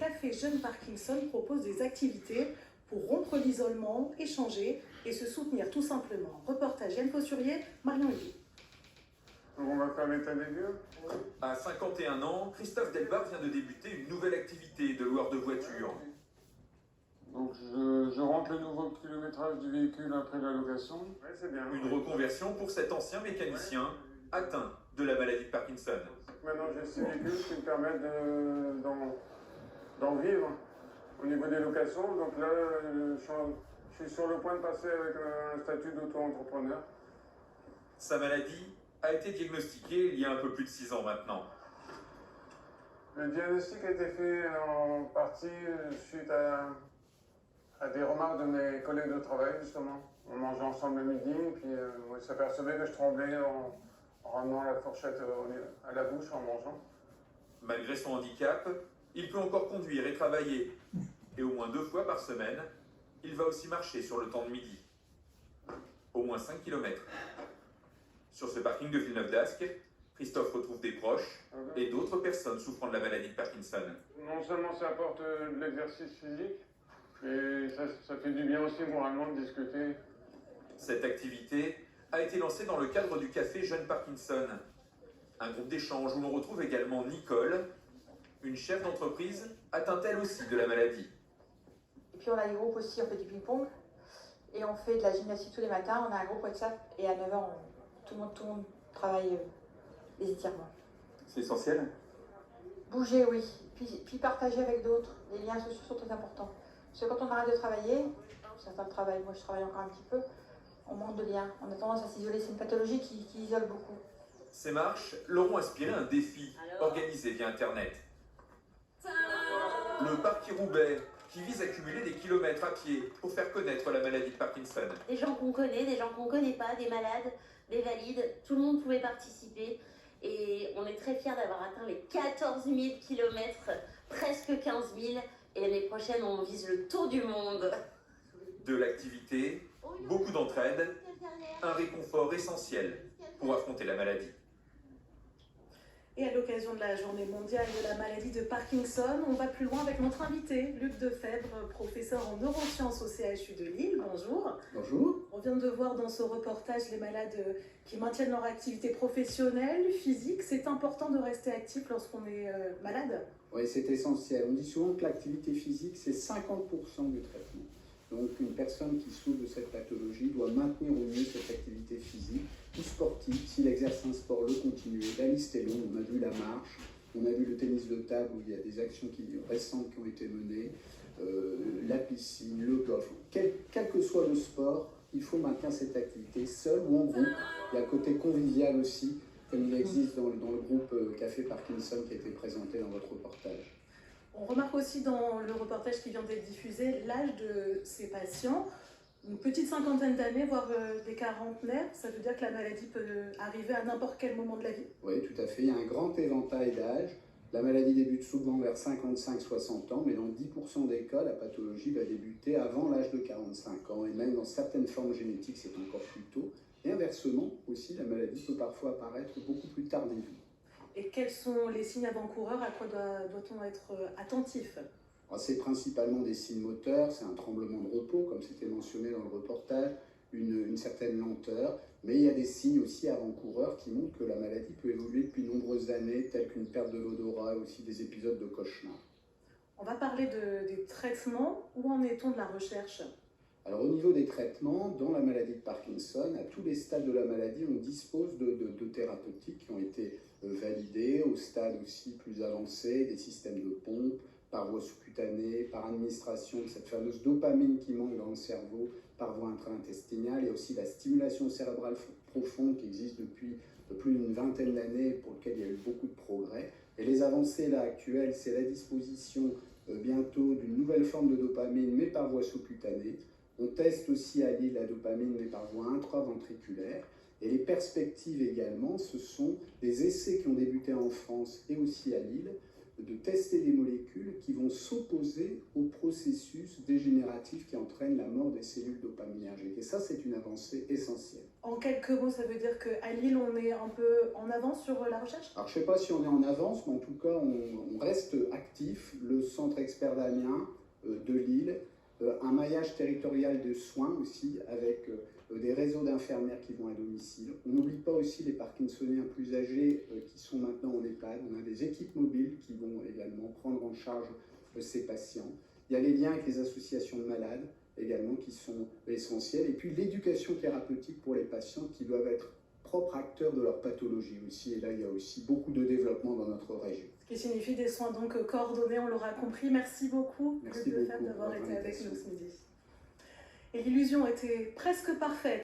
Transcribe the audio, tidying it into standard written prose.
Café Jeune Parkinson propose des activités pour rompre l'isolement, échanger et se soutenir tout simplement. Reportage Yann Fossurier, Marion Hugues. On va faire l'état des lieux. À 51 ans, Christophe Delbar vient de débuter une nouvelle activité de loueur de voiture. Donc je rentre le nouveau kilométrage du véhicule après la location. Ouais, c'est bien. Une reconversion pour cet ancien mécanicien atteint de la maladie de Parkinson. Maintenant j'ai 6 véhicules qui me permettent d'en vivre au niveau des locations. Donc là, je suis sur le point de passer avec un statut d'auto-entrepreneur. Sa maladie a été diagnostiquée il y a un peu plus de 6 ans maintenant. Le diagnostic a été fait en partie suite à des remarques de mes collègues de travail, justement. On mangeait ensemble le midi, et puis on s'apercevait que je tremblais en ramenant la fourchette à la bouche en mangeant. Malgré son handicap, il peut encore conduire et travailler. Et au moins 2 fois par semaine, il va aussi marcher sur le temps de midi. Au moins 5 km. Sur ce parking de Villeneuve-d'Ascq, Christophe retrouve des proches et d'autres personnes souffrant de la maladie de Parkinson. Non seulement ça apporte de l'exercice physique, et ça fait du bien aussi moralement de discuter. Cette activité a été lancée dans le cadre du Café Jeune Parkinson, un groupe d'échange où l'on retrouve également Nicole, une chef d'entreprise atteinte elle aussi de la maladie. Et puis on a des groupes aussi, on fait du ping-pong et on fait de la gymnastique tous les matins. On a un groupe WhatsApp et à 9h, tout le monde travaille les étirements. C'est essentiel. Bouger, oui. Puis partager avec d'autres. Les liens sociaux sont très importants. Parce que quand on arrête de travailler, certains travaillent, moi je travaille encore un petit peu, on manque de liens. On a tendance à s'isoler. C'est une pathologie qui isole beaucoup. Ces marches leur ont inspiré un défi organisé via Internet. Le Parc Roubaix, qui vise à cumuler des kilomètres à pied pour faire connaître la maladie de Parkinson. Des gens qu'on connaît, des gens qu'on ne connaît pas, des malades, des valides, tout le monde pouvait participer. Et on est très fiers d'avoir atteint les 14 000 km, presque 15 000. Et l'année prochaine, on vise le tour du monde. De l'activité, beaucoup d'entraide, un réconfort essentiel pour affronter la maladie. Et à l'occasion de la journée mondiale de la maladie de Parkinson, on va plus loin avec notre invité, Luc Defebvre, professeur en neurosciences au CHU de Lille. Bonjour. Bonjour. On vient de voir dans ce reportage les malades qui maintiennent leur activité professionnelle, physique. C'est important de rester actif lorsqu'on est malade. Oui, c'est essentiel. On dit souvent que l'activité physique, c'est 50% du traitement. Donc une personne qui souffre de cette pathologie doit maintenir au mieux cette activité physique ou sportive. S'il exerce un sport, le continuer. La liste est longue. On a vu la marche, on a vu le tennis de table où il y a des actions récentes qui ont été menées, la piscine, le golf. Quel que soit le sport, il faut maintenir cette activité seul ou en groupe. Il y a un côté convivial aussi, comme il existe dans le groupe Café Parkinson qui a été présenté dans votre reportage. On remarque aussi dans le reportage qui vient d'être diffusé l'âge de ces patients, une petite cinquantaine d'années, voire des quarantenaires. Ça veut dire que la maladie peut arriver à n'importe quel moment de la vie. Oui, tout à fait. Il y a un grand éventail d'âge. La maladie débute souvent vers 55-60 ans, mais dans 10% des cas, la pathologie va débuter avant l'âge de 45 ans. Et même dans certaines formes génétiques, c'est encore plus tôt. Et inversement, aussi, la maladie peut parfois apparaître beaucoup plus tardivement. Et quels sont les signes avant-coureurs? À quoi doit-on être attentif? C'est principalement des signes moteurs, c'est un tremblement de repos, comme c'était mentionné dans le reportage, une certaine lenteur, mais il y a des signes aussi avant-coureurs qui montrent que la maladie peut évoluer depuis de nombreuses années, telles qu'une perte de l'odorat, aussi des épisodes de cauchemar. On va parler des traitements. Où en est-on de la recherche? Alors au niveau des traitements, dans la maladie de Parkinson, à tous les stades de la maladie, on dispose de thérapeutiques qui ont été validées, au stade aussi plus avancé, des systèmes de pompe, par voie sous-cutanée, par administration de cette fameuse dopamine qui manque dans le cerveau, par voie intra-intestinale. Il y a aussi la stimulation cérébrale profonde qui existe depuis plus d'une vingtaine d'années, pour laquelle il y a eu beaucoup de progrès. Et les avancées là actuelles, c'est la disposition bientôt d'une nouvelle forme de dopamine, mais par voie sous-cutanée. On teste aussi à Lille la dopamine, mais par voie intraventriculaire. Et les perspectives également, ce sont des essais qui ont débuté en France et aussi à Lille, de tester des molécules qui vont s'opposer au processus dégénératif qui entraîne la mort des cellules dopaminergiques. Et ça, c'est une avancée essentielle. En quelques mots, ça veut dire qu'à Lille, on est un peu en avance sur la recherche? Alors, je ne sais pas si on est en avance, mais en tout cas, on reste actif. Le centre expert d'Amiens, de Lille, un maillage territorial de soins aussi, avec des réseaux d'infirmières qui vont à domicile. On n'oublie pas aussi les Parkinsoniens plus âgés qui sont maintenant en EHPAD. On a des équipes mobiles qui vont également prendre en charge ces patients. Il y a les liens avec les associations de malades également qui sont essentiels. Et puis l'éducation thérapeutique pour les patients qui doivent être propres acteurs de leur pathologie aussi. Et là, il y a aussi beaucoup de développement dans notre région. Ce qui signifie des soins donc coordonnés, on l'aura compris. Merci beaucoup, Merci Luc Lefebvre, beaucoup d'avoir pour été votre avec nous invitation. ce midi. Et l'illusion était presque parfaite.